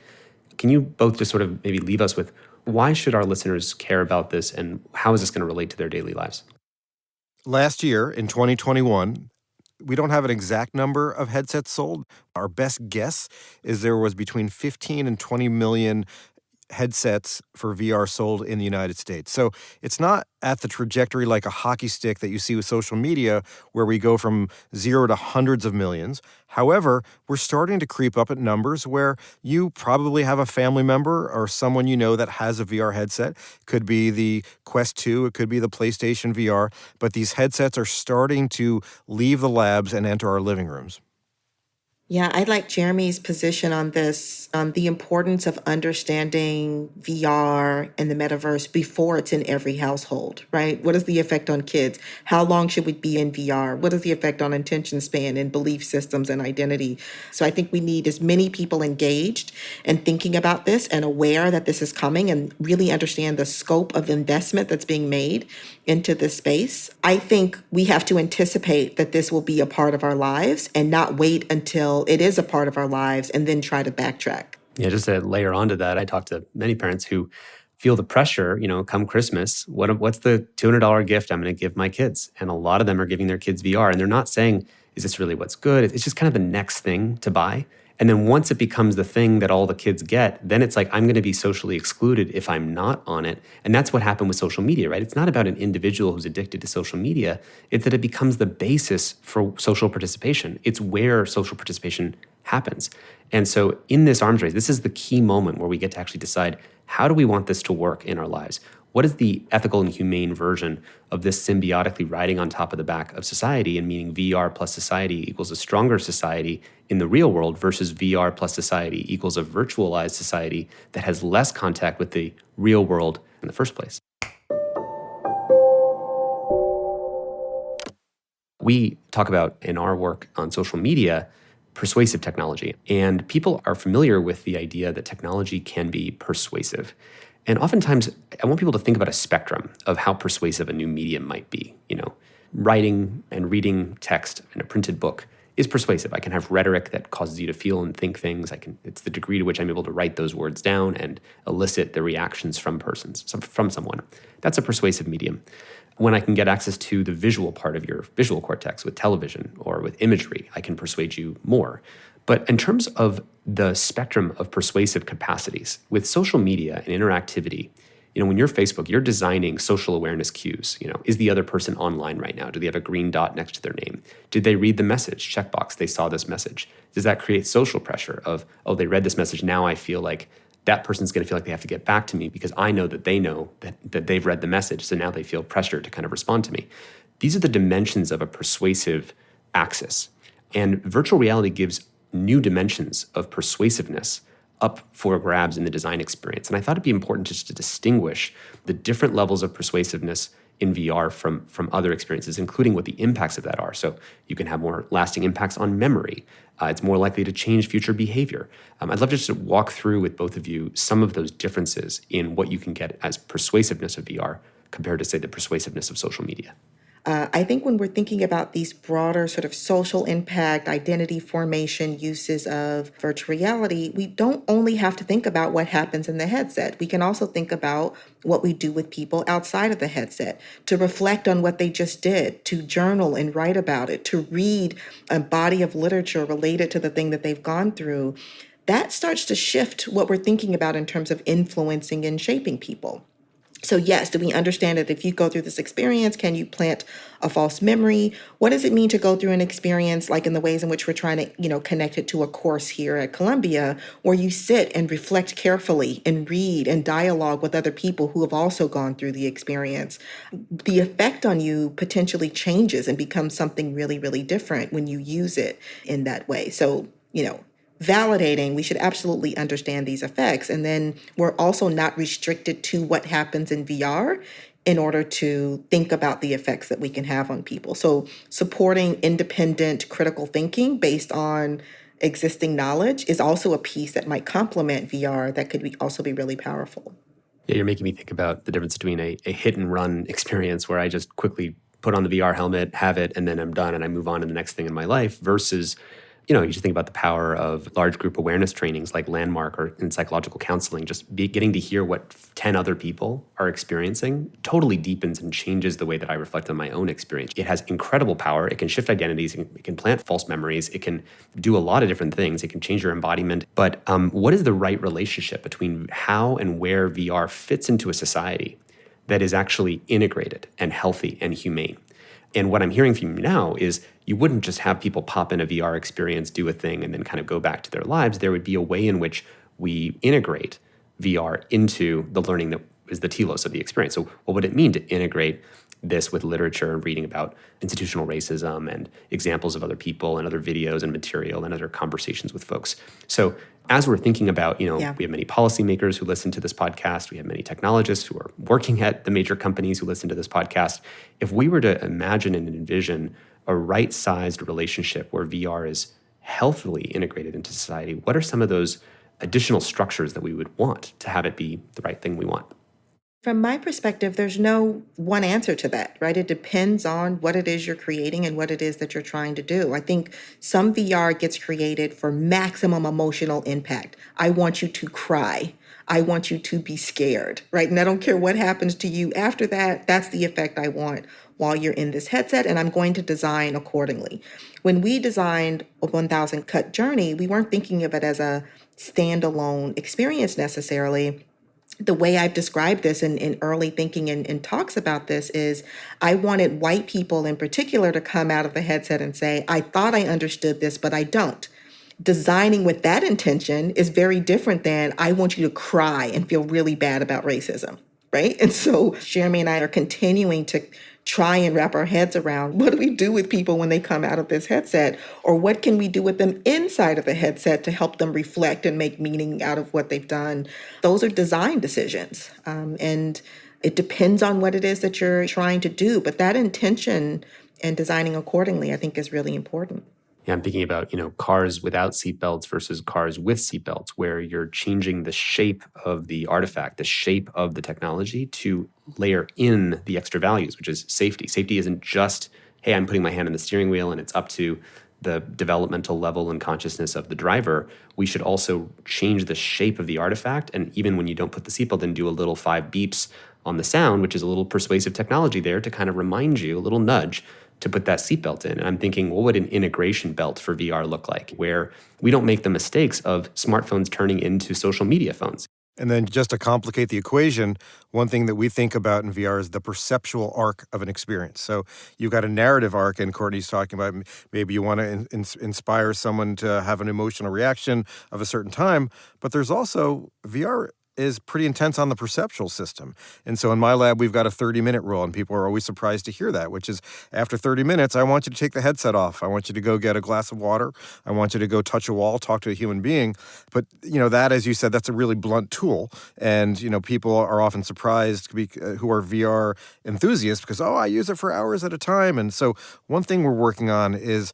Can you both just sort of maybe leave us with why should our listeners care about this and how is this going to relate to their daily lives? Last year, in 2021, we don't have an exact number of headsets sold. Our best guess is there was between 15 and 20 million headsets for VR sold in the United States. So it's not at the trajectory like a hockey stick that you see with social media where we go from 0 to hundreds of millions. However, we're starting to creep up at numbers where you probably have a family member or someone you know that has a VR headset. Could be the Quest 2, it could be the PlayStation VR, but these headsets are starting to leave the labs and enter our living rooms. Yeah, I like Jeremy's position on this, the importance of understanding VR and the metaverse before it's in every household, right? What is the effect on kids? How long should we be in VR? What is the effect on attention span and belief systems and identity? So I think we need as many people engaged and thinking about this and aware that this is coming and really understand the scope of investment that's being made into this space. I think we have to anticipate that this will be a part of our lives and not wait until it is a part of our lives and then try to backtrack. Yeah, just to layer onto that, I talk to many parents who feel the pressure, come Christmas, what's the $200 gift I'm going to give my kids? And a lot of them are giving their kids VR and they're not saying, is this really what's good? It's just kind of the next thing to buy. And then once it becomes the thing that all the kids get, then it's like, I'm going to be socially excluded if I'm not on it. And that's what happened with social media, right? It's not about an individual who's addicted to social media. It's that it becomes the basis for social participation. It's where social participation happens. And so in this arms race, this is the key moment where we get to actually decide, how do we want this to work in our lives? What is the ethical and humane version of this symbiotically riding on top of the back of society, and meaning VR plus society equals a stronger society in the real world versus VR plus society equals a virtualized society that has less contact with the real world in the first place? We talk about in our work on social media persuasive technology, and people are familiar with the idea that technology can be persuasive. And oftentimes, I want people to think about a spectrum of how persuasive a new medium might be. Writing and reading text in a printed book is persuasive. I can have rhetoric that causes you to feel and think things. It's the degree to which I'm able to write those words down and elicit the reactions from someone. That's a persuasive medium. When I can get access to the visual part of your visual cortex with television or with imagery, I can persuade you more. But in terms of the spectrum of persuasive capacities, with social media and interactivity, when you're Facebook, you're designing social awareness cues. Is the other person online right now? Do they have a green dot next to their name? Did they read the message? Checkbox, they saw this message. Does that create social pressure of, they read this message, now I feel like that person's going to feel like they have to get back to me because I know that they know that they've read the message, so now they feel pressure to kind of respond to me. These are the dimensions of a persuasive axis. And virtual reality gives new dimensions of persuasiveness up for grabs in the design experience. And I thought it'd be important just to distinguish the different levels of persuasiveness in VR from other experiences, including what the impacts of that are. So you can have more lasting impacts on memory. It's more likely to change future behavior. I'd love to just walk through with both of you some of those differences in what you can get as persuasiveness of VR compared to, say, the persuasiveness of social media. I think when we're thinking about these broader sort of social impact, identity formation uses of virtual reality, we don't only have to think about what happens in the headset. We can also think about what we do with people outside of the headset, to reflect on what they just did, to journal and write about it, to read a body of literature related to the thing that they've gone through. That starts to shift what we're thinking about in terms of influencing and shaping people. So yes, do we understand that if you go through this experience, can you plant a false memory? What does it mean to go through an experience like in the ways in which we're trying to, connect it to a course here at Columbia, where you sit and reflect carefully and read and dialogue with other people who have also gone through the experience? The effect on you potentially changes and becomes something really, really different when you use it in that way. So, validating, we should absolutely understand these effects. And then we're also not restricted to what happens in VR in order to think about the effects that we can have on people. So supporting independent critical thinking based on existing knowledge is also a piece that might complement VR that could also be really powerful. Yeah, you're making me think about the difference between a hit and run experience where I just quickly put on the VR helmet, have it, and then I'm done and I move on to the next thing in my life versus, you just think about the power of large group awareness trainings like Landmark or in psychological counseling, just getting to hear what 10 other people are experiencing totally deepens and changes the way that I reflect on my own experience. It has incredible power. It can shift identities. It can plant false memories. It can do a lot of different things. It can change your embodiment. But what is the right relationship between how and where VR fits into a society that is actually integrated and healthy and humane? And what I'm hearing from you now is you wouldn't just have people pop in a VR experience, do a thing, and then kind of go back to their lives. There would be a way in which we integrate VR into the learning that is the telos of the experience. So what would it mean to integrate this with literature and reading about institutional racism and examples of other people and other videos and material and other conversations with folks? So as we're thinking about, we have many policymakers who listen to this podcast. We have many technologists who are working at the major companies who listen to this podcast. If we were to imagine and envision a right-sized relationship where VR is healthily integrated into society, what are some of those additional structures that we would want to have it be the right thing we want? From my perspective, there's no one answer to that, right? It depends on what it is you're creating and what it is that you're trying to do. I think some VR gets created for maximum emotional impact. I want you to cry. I want you to be scared, right? And I don't care what happens to you after that. That's the effect I want while you're in this headset, and I'm going to design accordingly. When we designed a 1,000 Cut Journey, we weren't thinking of it as a standalone experience necessarily. The way I've described this in early thinking and talks about this is I wanted white people in particular to come out of the headset and say, I thought I understood this, but I don't. Designing with that intention is very different than I want you to cry and feel really bad about racism, right? And so Jeremy and I are continuing to try and wrap our heads around what do we do with people when they come out of this headset, or what can we do with them inside of the headset to help them reflect and make meaning out of what they've done. Those are design decisions, and it depends on what it is that you're trying to do, but that intention and designing accordingly I think is really important. Yeah, I'm thinking about, cars without seatbelts versus cars with seatbelts, where you're changing the shape of the artifact, the shape of the technology to layer in the extra values, which is safety. Safety isn't just, hey, I'm putting my hand on the steering wheel and it's up to the developmental level and consciousness of the driver. We should also change the shape of the artifact. And even when you don't put the seatbelt in, do a little 5 beeps on the sound, which is a little persuasive technology there to kind of remind you, a little nudge, to put that seatbelt in. And I'm thinking, what would an integration belt for VR look like, where we don't make the mistakes of smartphones turning into social media phones? And then just to complicate the equation, one thing that we think about in VR is the perceptual arc of an experience. So you've got a narrative arc, and Courtney's talking about maybe you want to inspire someone to have an emotional reaction of a certain time, but there's also VR is pretty intense on the perceptual system. And so in my lab, we've got a 30-minute rule, and people are always surprised to hear that, which is after 30 minutes, I want you to take the headset off. I want you to go get a glass of water. I want you to go touch a wall, talk to a human being. But, that, as you said, that's a really blunt tool. And, people are often surprised who are VR enthusiasts because, I use it for hours at a time. And so one thing we're working on is,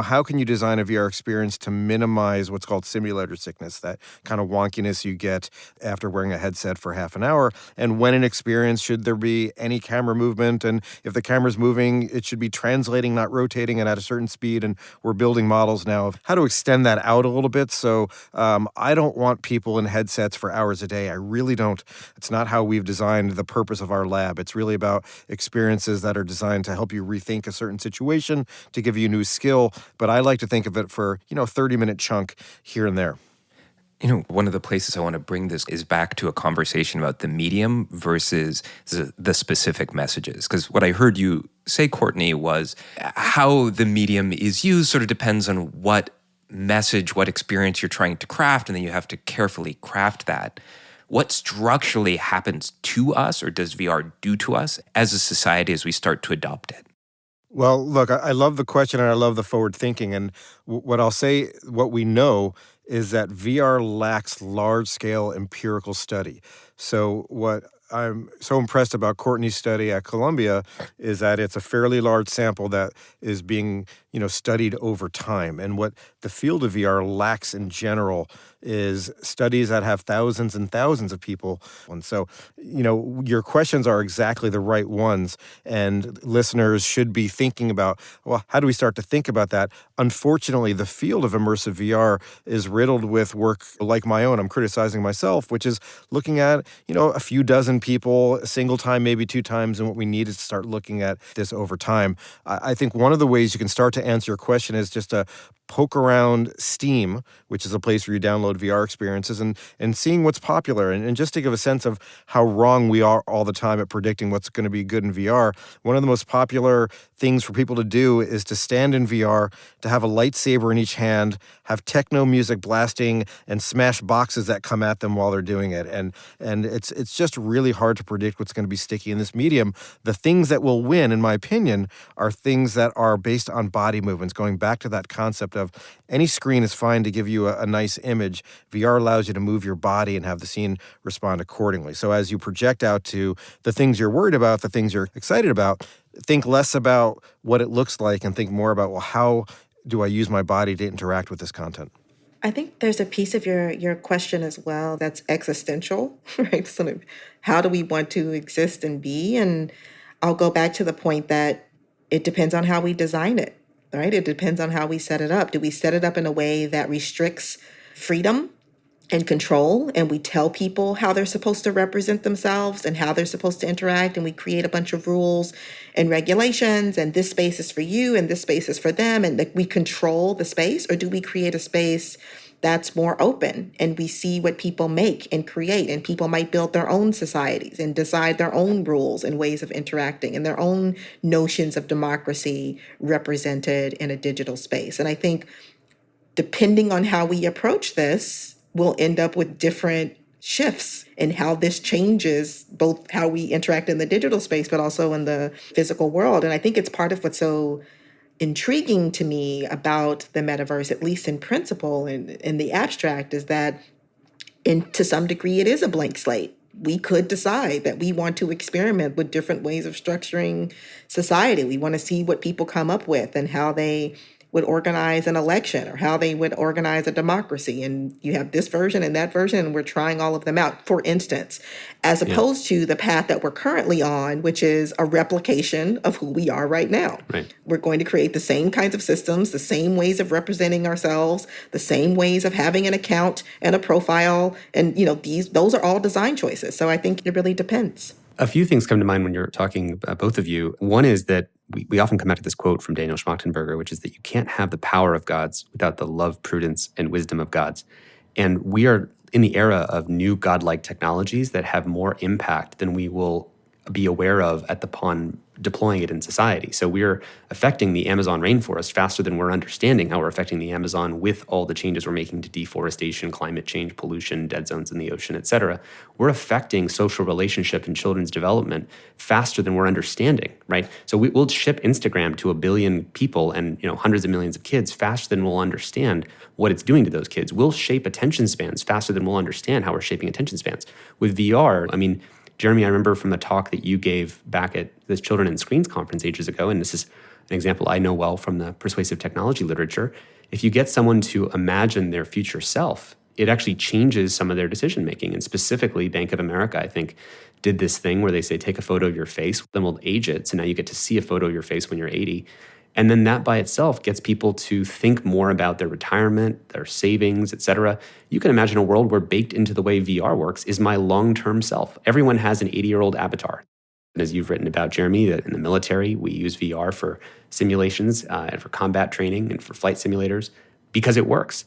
how can you design a VR experience to minimize what's called simulator sickness, that kind of wonkiness you get after wearing a headset for half an hour? And when an experience, should there be any camera movement? And if the camera's moving, it should be translating, not rotating, and at a certain speed. And we're building models now of how to extend that out a little bit. So I don't want people in headsets for hours a day. I really don't. It's not how we've designed the purpose of our lab. It's really about experiences that are designed to help you rethink a certain situation, to give you a new skill. But I like to think of it for, a 30-minute chunk here and there. One of the places I want to bring this is back to a conversation about the medium versus the specific messages. Because what I heard you say, Courtney, was how the medium is used sort of depends on what message, what experience you're trying to craft, and then you have to carefully craft that. What structurally happens to us, or does VR do to us as a society as we start to adopt it? Well, look, I love the question and I love the forward thinking. And what I'll say, what we know is that VR lacks large-scale empirical study. So what I'm so impressed about Courtney's study at Columbia is that it's a fairly large sample that is being, studied over time. And what the field of VR lacks in general is studies that have thousands and thousands of people. And so, your questions are exactly the right ones. And listeners should be thinking about, well, how do we start to think about that? Unfortunately, the field of immersive VR is riddled with work like my own. I'm criticizing myself, which is looking at, a few dozen people, a single time, maybe two times. And what we need is to start looking at this over time. I think one of the ways you can start to answer your question is just to poke around Steam, which is a place where you download VR experiences, and seeing what's popular. And just to give a sense of how wrong we are all the time at predicting what's going to be good in VR, one of the most popular things for people to do is to stand in VR, to have a lightsaber in each hand, have techno music blasting, and smash boxes that come at them while they're doing it. And it's just really hard to predict what's going to be sticky in this medium. The things that will win, in my opinion, are things that are based on body movements, going back to that concept of any screen is fine to give you a nice image. VR allows you to move your body and have the scene respond accordingly. So as you project out to the things you're worried about, the things you're excited about, think less about what it looks like and think more about, well, how do I use my body to interact with this content? I think there's a piece of your question as well that's existential, right? Sort of how do we want to exist and be? And I'll go back to the point that it depends on how we design it, right? It depends on how we set it up. Do we set it up in a way that restricts freedom and control, and we tell people how they're supposed to represent themselves and how they're supposed to interact, and we create a bunch of rules and regulations, and this space is for you and this space is for them, and we control the space? Or do we create a space that's more open and we see what people make and create, and people might build their own societies and decide their own rules and ways of interacting and their own notions of democracy represented in a digital space? And I think depending on how we approach this, we'll end up with different shifts in how this changes both how we interact in the digital space, but also in the physical world. And I think it's part of what's so intriguing to me about the metaverse, at least in principle and in the abstract, is that to some degree it is a blank slate. We could decide that we want to experiment with different ways of structuring society. We want to see what people come up with and how they would organize an election or how they would organize a democracy. And you have this version and that version, and we're trying all of them out, for instance, as opposed to the path that we're currently on, which is a replication of who we are right now. Right. We're going to create the same kinds of systems, the same ways of representing ourselves, the same ways of having an account and a profile. And, those are all design choices. So I think it really depends. A few things come to mind when you're talking, both of you. One is that we often come back to this quote from Daniel Schmachtenberger, which is that you can't have the power of gods without the love, prudence, and wisdom of gods. And we are in the era of new godlike technologies that have more impact than we will be aware of upon deploying it in society. So we're affecting the Amazon rainforest faster than we're understanding how we're affecting the Amazon with all the changes we're making to deforestation, climate change, pollution, dead zones in the ocean, et cetera. We're affecting social relationship and children's development faster than we're understanding, right? So we'll ship Instagram to 1 billion people and hundreds of millions of kids faster than we'll understand what it's doing to those kids. We'll shape attention spans faster than we'll understand how we're shaping attention spans. With VR, Jeremy, I remember from the talk that you gave back at this Children and Screens conference ages ago, and this is an example I know well from the persuasive technology literature. If you get someone to imagine their future self, it actually changes some of their decision making. And specifically, Bank of America, I think, did this thing where they say, take a photo of your face, then we'll age it. So now you get to see a photo of your face when you're 80. And then that by itself gets people to think more about their retirement, their savings, et cetera. You can imagine a world where baked into the way VR works is my long-term self. Everyone has an 80-year-old avatar. And as you've written about, Jeremy, that in the military, we use VR for simulations and for combat training and for flight simulators because it works.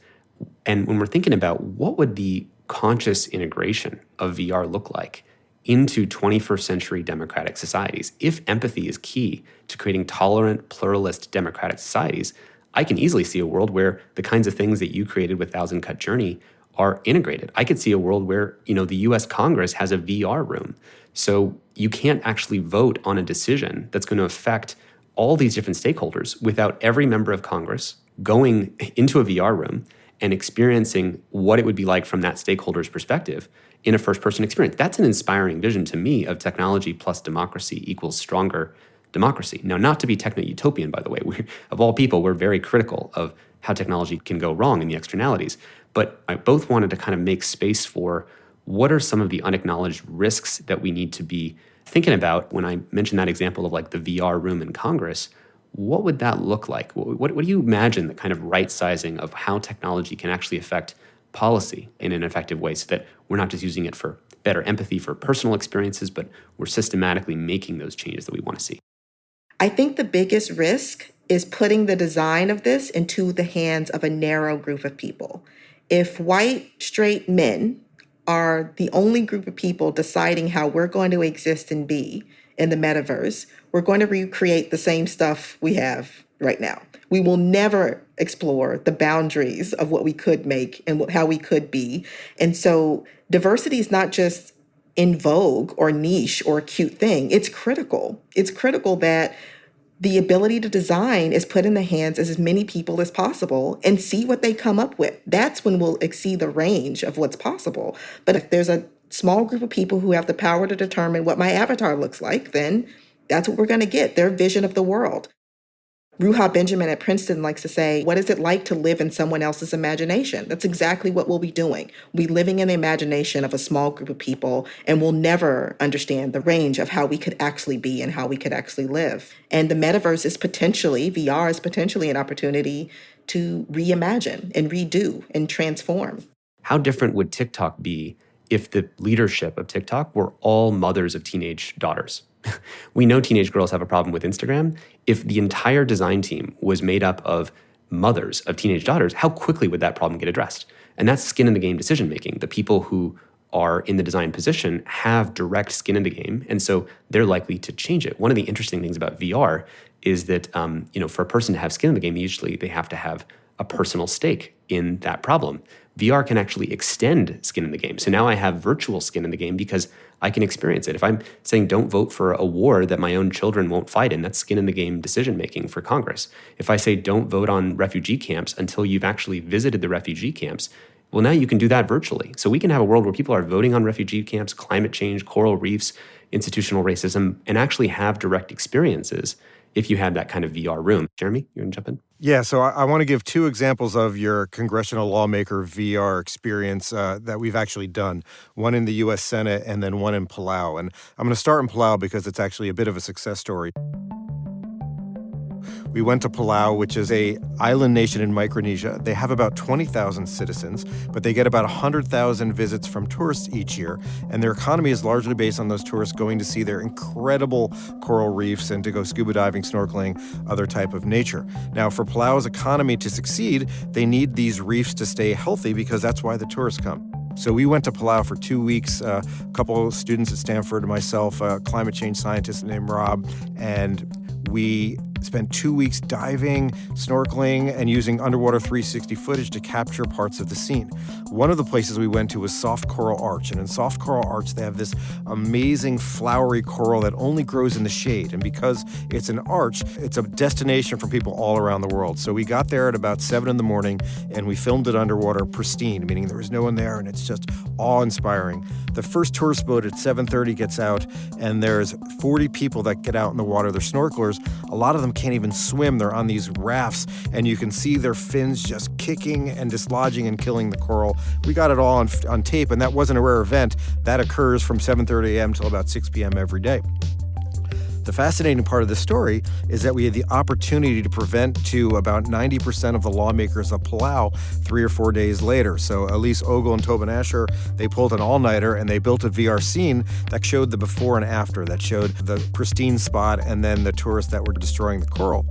And when we're thinking about what would the conscious integration of VR look like into 21st century democratic societies, if empathy is key to creating tolerant, pluralist, democratic societies, I can easily see a world where the kinds of things that you created with Thousand Cut Journey are integrated. I could see a world where, the US Congress has a VR room. So you can't actually vote on a decision that's going to affect all these different stakeholders without every member of Congress going into a VR room and experiencing what it would be like from that stakeholder's perspective in a first-person experience. That's an inspiring vision to me of technology plus democracy equals stronger democracy. Now, not to be techno-utopian, by the way. Of all people, we're very critical of how technology can go wrong and the externalities. But I both wanted to kind of make space for what are some of the unacknowledged risks that we need to be thinking about. When I mentioned that example of like the VR room in Congress, what would that look like? What do you imagine the kind of right sizing of how technology can actually affect policy in an effective way so that we're not just using it for better empathy for personal experiences, but we're systematically making those changes that we want to see? I think the biggest risk is putting the design of this into the hands of a narrow group of people. If white, straight men are the only group of people deciding how we're going to exist and be in the metaverse, we're going to recreate the same stuff we have right now. We will never explore the boundaries of what we could make and how we could be. And so diversity is not just in vogue or niche or a cute thing. It's critical. It's critical that the ability to design is put in the hands of as many people as possible and see what they come up with. That's when we'll exceed the range of what's possible. But if there's a small group of people who have the power to determine what my avatar looks like, then that's what we're going to get, their vision of the world. Ruha Benjamin at Princeton likes to say, what is it like to live in someone else's imagination? That's exactly what we'll be doing. We'll be living in the imagination of a small group of people, and we'll never understand the range of how we could actually be and how we could actually live. And the metaverse is potentially, VR is potentially an opportunity to reimagine and redo and transform. How different would TikTok be if the leadership of TikTok were all mothers of teenage daughters? We know teenage girls have a problem with Instagram. If the entire design team was made up of mothers of teenage daughters, how quickly would that problem get addressed? And that's skin in the game decision making. The people who are in the design position have direct skin in the game, and so they're likely to change it. One of the interesting things about VR is that for a person to have skin in the game, usually they have to have a personal stake in that problem. VR can actually extend skin in the game. So now I have virtual skin in the game because I can experience it. If I'm saying don't vote for a war that my own children won't fight in, that's skin in the game decision making for Congress. If I say don't vote on refugee camps until you've actually visited the refugee camps, well, now you can do that virtually. So we can have a world where people are voting on refugee camps, climate change, coral reefs, institutional racism, and actually have direct experiences if you had that kind of VR room. Jeremy, you want to jump in? Yeah, so I want to give two examples of your congressional lawmaker VR experience that we've actually done. One in the U.S. Senate and then one in Palau. And I'm going to start in Palau because it's actually a bit of a success story. We went to Palau, which is an island nation in Micronesia. They have about 20,000 citizens, but they get about 100,000 visits from tourists each year. And their economy is largely based on those tourists going to see their incredible coral reefs and to go scuba diving, snorkeling, other type of nature. Now, for Palau's economy to succeed, they need these reefs to stay healthy because that's why the tourists come. So we went to Palau for 2 weeks, a couple of students at Stanford, myself, a climate change scientist named Rob, and we spent 2 weeks diving, snorkeling, and using underwater 360 footage to capture parts of the scene. One of the places we went to was Soft Coral Arch, and in Soft Coral Arch, they have this amazing flowery coral that only grows in the shade. And because it's an arch, it's a destination for people all around the world. So we got there at about 7 in the morning, and we filmed it underwater pristine, meaning there was no one there, and it's just awe-inspiring. The first tourist boat at 7:30 gets out, and there's 40 people that get out in the water. They're snorkelers. A lot of them can't even swim. They're on these rafts, and you can see their fins just kicking and dislodging and killing the coral. We got it all on tape, and that wasn't a rare event. That occurs from 7:30 a.m. till about 6 p.m. every day. The fascinating part of the story is that we had the opportunity to present to about 90% of the lawmakers of Palau 3 or 4 days later. So Elise Ogle and Tobin Asher, they pulled an all-nighter and they built a VR scene that showed the before and after, that showed the pristine spot and then the tourists that were destroying the coral.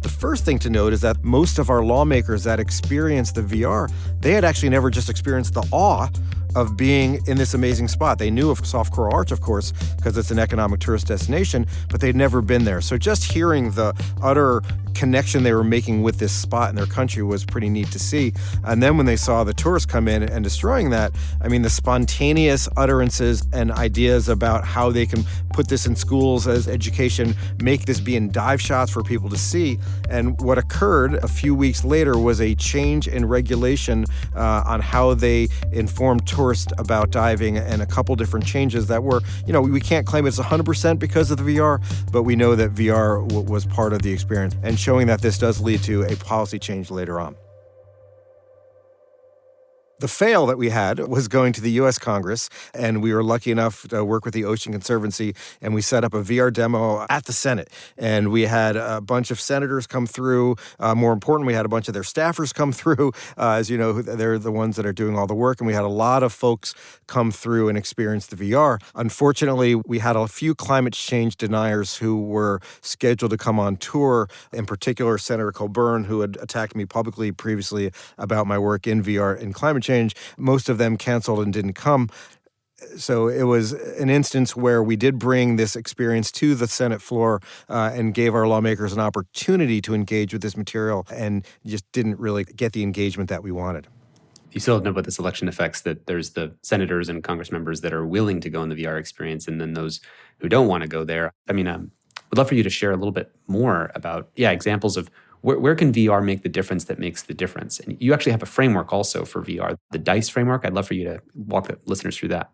The first thing to note is that most of our lawmakers that experienced the VR, they had actually never just experienced the awe of being in this amazing spot. They knew of Soft Coral Arch, of course, because it's an economic tourist destination, but they'd never been there. So just hearing the utter connection they were making with this spot in their country was pretty neat to see. And then when they saw the tourists come in and destroying that, I mean, the spontaneous utterances and ideas about how they can put this in schools as education, make this be in dive shots for people to see. And what occurred a few weeks later was a change in regulation on how they informed tourists tourist about diving and a couple different changes that were, we can't claim it's 100% because of the VR, but we know that VR was part of the experience, and showing that this does lead to a policy change later on. The fail that we had was going to the U.S. Congress, and we were lucky enough to work with the Ocean Conservancy, and we set up a VR demo at the Senate. And we had a bunch of senators come through. More important, we had a bunch of their staffers come through. As you know, they're the ones that are doing all the work, and we had a lot of folks come through and experience the VR. Unfortunately, we had a few climate change deniers who were scheduled to come on tour, in particular Senator Cogburn, who had attacked me publicly previously about my work in VR and climate change. Most of them canceled and didn't come. So it was an instance where we did bring this experience to the Senate floor and gave our lawmakers an opportunity to engage with this material, and just didn't really get the engagement that we wanted. You still know about this election effects, that there's the senators and Congress members that are willing to go in the VR experience, and then those who don't want to go there. I mean, I'd love for you to share a little bit more about, examples of where can VR make the difference that makes the difference? And you actually have a framework also for VR, the DICE framework. I'd love for you to walk the listeners through that.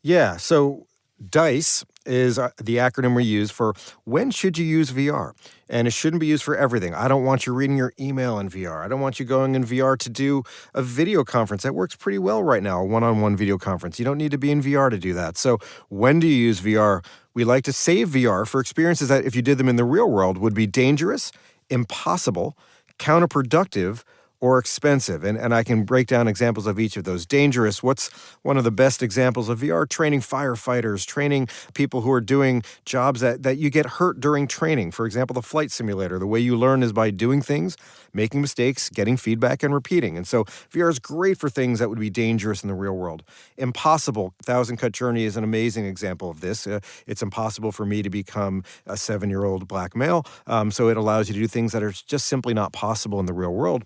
Yeah, so DICE is the acronym we use for when should you use VR? And it shouldn't be used for everything. I don't want you reading your email in VR. I don't want you going in VR to do a video conference. That works pretty well right now, a one-on-one video conference. You don't need to be in VR to do that. So when do you use VR? We like to save VR for experiences that, if you did them in the real world, would be dangerous, impossible, counterproductive, or expensive. And I can break down examples of each of those. Dangerous, what's one of the best examples of VR? Training firefighters, training people who are doing jobs that you get hurt during training. For example, the flight simulator. The way you learn is by doing things, making mistakes, getting feedback, and repeating. And so VR is great for things that would be dangerous in the real world. Impossible. Thousand Cut Journey is an amazing example of this. It's impossible for me to become a 7-year-old black male. So it allows you to do things that are just simply not possible in the real world.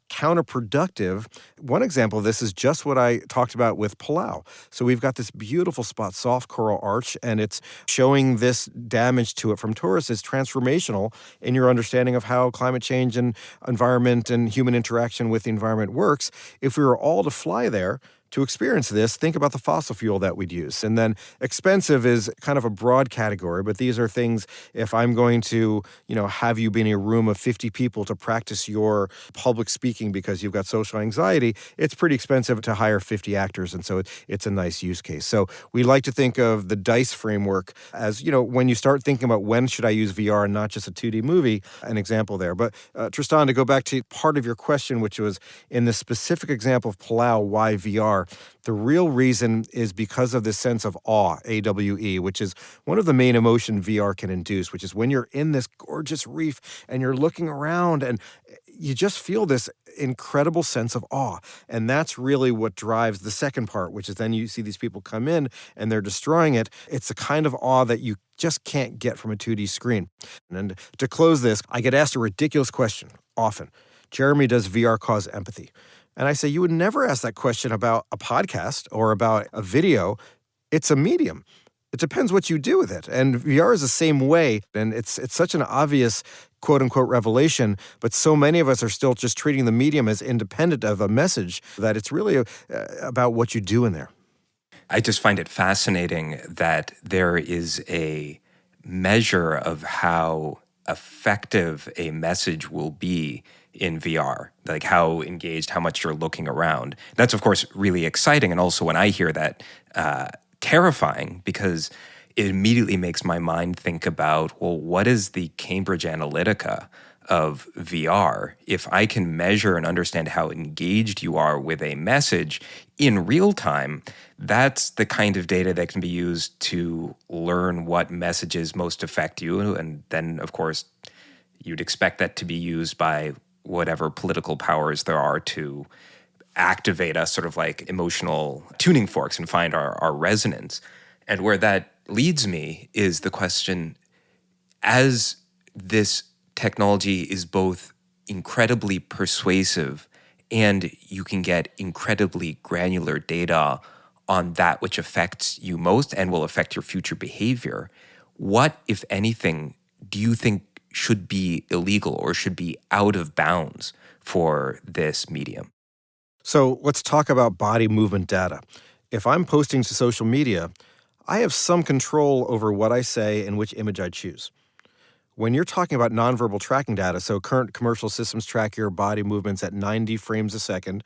Counterproductive. One example of this is just what I talked about with Palau. So we've got this beautiful spot, soft coral arch, and it's showing this damage to it from tourists is transformational in your understanding of how climate change and environment and human interaction with the environment works. If we were all to fly there to experience this, think about the fossil fuel that we'd use. And then expensive is kind of a broad category, but these are things, if I'm going to, have you be in a room of 50 people to practice your public speaking because you've got social anxiety, it's pretty expensive to hire 50 actors. And so it's a nice use case. So we like to think of the DICE framework as, when you start thinking about when should I use VR and not just a 2D movie, an example there. But Tristan, to go back to part of your question, which was in the specific example of Palau, why VR? The real reason is because of this sense of awe, AWE, which is one of the main emotion VR can induce, which is when you're in this gorgeous reef and you're looking around and you just feel this incredible sense of awe. And that's really what drives the second part, which is then you see these people come in and they're destroying it. It's the kind of awe that you just can't get from a 2D screen. And to close this, I get asked a ridiculous question often. Jeremy, does VR cause empathy? And I say, you would never ask that question about a podcast or about a video. It's a medium. It depends what you do with it. And VR is the same way. And it's such an obvious, quote unquote, revelation. But so many of us are still just treating the medium as independent of a message that it's really about what you do in there. I just find it fascinating that there is a measure of how effective a message will be in VR, like how engaged, how much you're looking around. That's, of course, really exciting. And also when I hear that, terrifying, because it immediately makes my mind think about, well, what is the Cambridge Analytica of VR? If I can measure and understand how engaged you are with a message in real time, that's the kind of data that can be used to learn what messages most affect you. And then, of course, you'd expect that to be used by whatever political powers there are to activate us sort of like emotional tuning forks and find our resonance. And where that leads me is the question, as this technology is both incredibly persuasive and you can get incredibly granular data on that which affects you most and will affect your future behavior, what, if anything, do you think should be illegal or should be out of bounds for this medium? So let's talk about body movement data. If I'm posting to social media, I have some control over what I say and which image I choose. When you're talking about nonverbal tracking data, so current commercial systems track your body movements at 90 frames a second,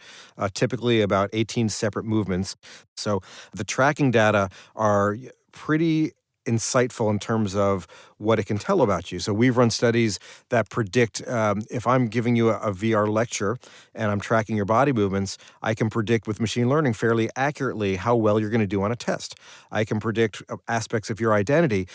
typically about 18 separate movements. So the tracking data are pretty insightful in terms of what it can tell about you. So we've run studies that predict if I'm giving you a VR lecture and I'm tracking your body movements, I can predict with machine learning fairly accurately how well you're going to do on a test. I can predict aspects of your identity.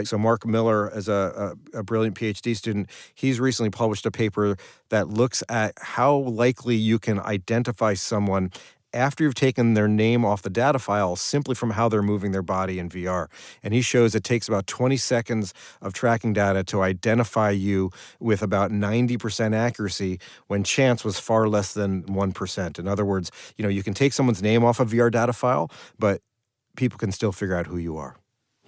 So Mark Miller, as a brilliant PhD student, he's recently published a paper that looks at how likely you can identify someone after you've taken their name off the data file simply from how they're moving their body in VR. And he shows it takes about 20 seconds of tracking data to identify you with about 90% accuracy when chance was far less than 1%. In other words, you can take someone's name off a VR data file, but people can still figure out who you are.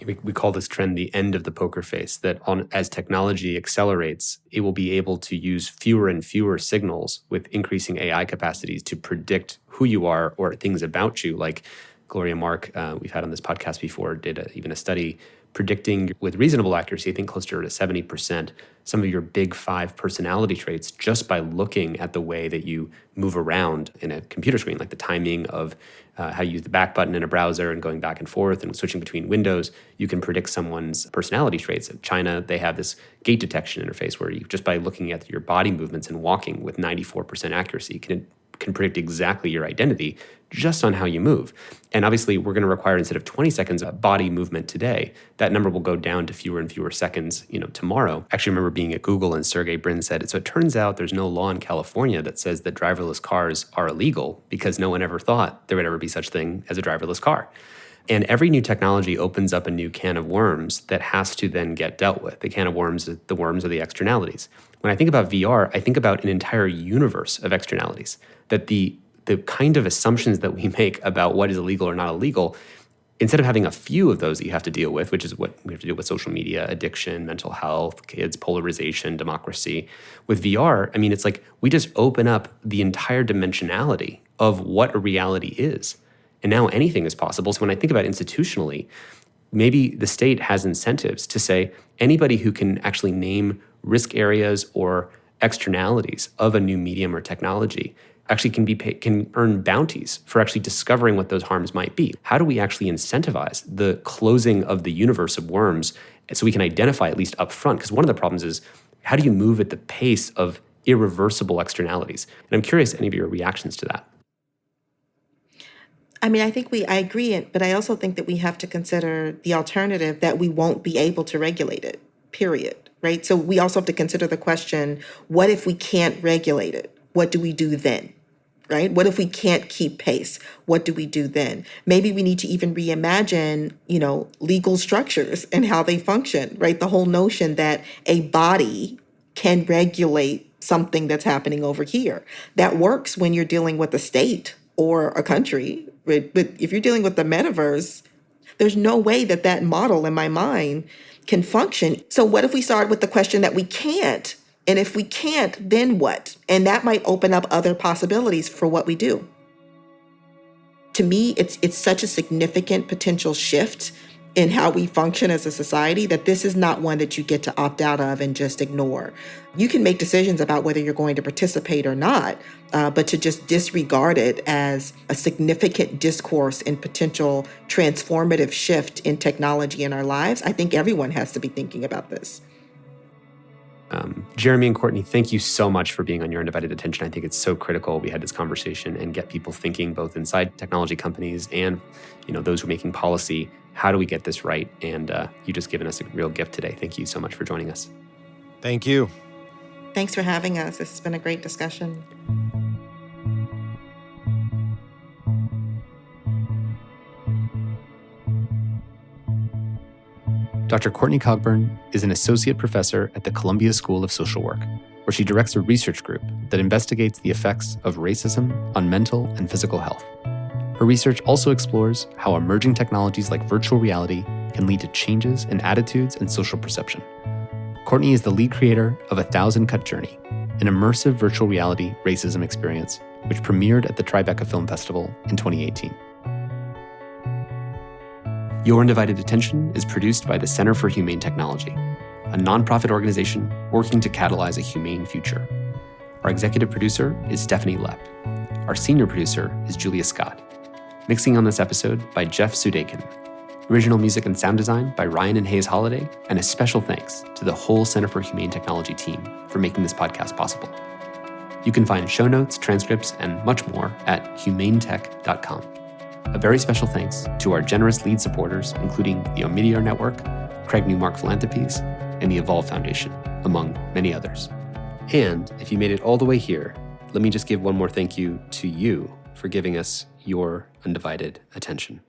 We call this trend the end of the poker face, that as technology accelerates, it will be able to use fewer and fewer signals with increasing AI capacities to predict who you are or things about you. Like Gloria Mark, we've had on this podcast before, did even a study predicting with reasonable accuracy, I think closer to 70%, some of your big 5 personality traits just by looking at the way that you move around in a computer screen, like the timing of how you use the back button in a browser and going back and forth and switching between windows. You can predict someone's personality traits. In China, they have this gait detection interface where you, just by looking at your body movements and walking with 94% accuracy, can predict exactly your identity just on how you move. And obviously, we're going to require, instead of 20 seconds of body movement today, that number will go down to fewer and fewer seconds, tomorrow. I actually remember being at Google and Sergey Brin said, so it turns out there's no law in California that says that driverless cars are illegal because no one ever thought there would ever be such thing as a driverless car. And every new technology opens up a new can of worms that has to then get dealt with. The can of worms, the worms are the externalities. When I think about VR, I think about an entire universe of externalities, that the kind of assumptions that we make about what is illegal or not illegal, instead of having a few of those that you have to deal with, which is what we have to deal with: social media, addiction, mental health, kids, polarization, democracy. With VR, it's like we just open up the entire dimensionality of what a reality is. And now anything is possible. So when I think about institutionally, maybe the state has incentives to say anybody who can actually name risk areas or externalities of a new medium or technology actually can earn bounties for actually discovering what those harms might be. How do we actually incentivize the closing of the universe of worms so we can identify at least up front? Because one of the problems is, how do you move at the pace of irreversible externalities? And I'm curious any of your reactions to that. I think I agree, but I also think that we have to consider the alternative that we won't be able to regulate it, period, right? So we also have to consider the question, what if we can't regulate it? What do we do then? Right? What if we can't keep pace? What do we do then? Maybe we need to even reimagine, legal structures and how they function, right? The whole notion that a body can regulate something that's happening over here. That works when you're dealing with a state or a country. But if you're dealing with the metaverse, there's no way that model in my mind can function. So what if we start with the question that we can't? And if we can't, then what? And that might open up other possibilities for what we do. To me, it's such a significant potential shift in how we function as a society that this is not one that you get to opt out of and just ignore. You can make decisions about whether you're going to participate or not, but to just disregard it as a significant discourse and potential transformative shift in technology in our lives, I think everyone has to be thinking about this. Jeremy and Courtney, thank you so much for being on Your Undivided Attention. I think it's so critical we had this conversation and get people thinking, both inside technology companies and those who are making policy. How do we get this right? And you've just given us a real gift today. Thank you so much for joining us. Thank you. Thanks for having us. This has been a great discussion. Dr. Courtney Cogburn is an associate professor at the Columbia School of Social Work, where she directs a research group that investigates the effects of racism on mental and physical health. Her research also explores how emerging technologies like virtual reality can lead to changes in attitudes and social perception. Courtney is the lead creator of 1,000 Cut Journey, an immersive virtual reality racism experience, which premiered at the Tribeca Film Festival in 2018. Your Undivided Attention is produced by the Center for Humane Technology, a nonprofit organization working to catalyze a humane future. Our executive producer is Stephanie Lepp. Our senior producer is Julia Scott. Mixing on this episode by Jeff Sudekin. Original music and sound design by Ryan and Hayes Holiday, and a special thanks to the whole Center for Humane Technology team for making this podcast possible. You can find show notes, transcripts, and much more at humanetech.com. A very special thanks to our generous lead supporters, including the Omidyar Network, Craig Newmark Philanthropies, and the Evolve Foundation, among many others. And if you made it all the way here, let me just give one more thank you to you for giving us your undivided attention.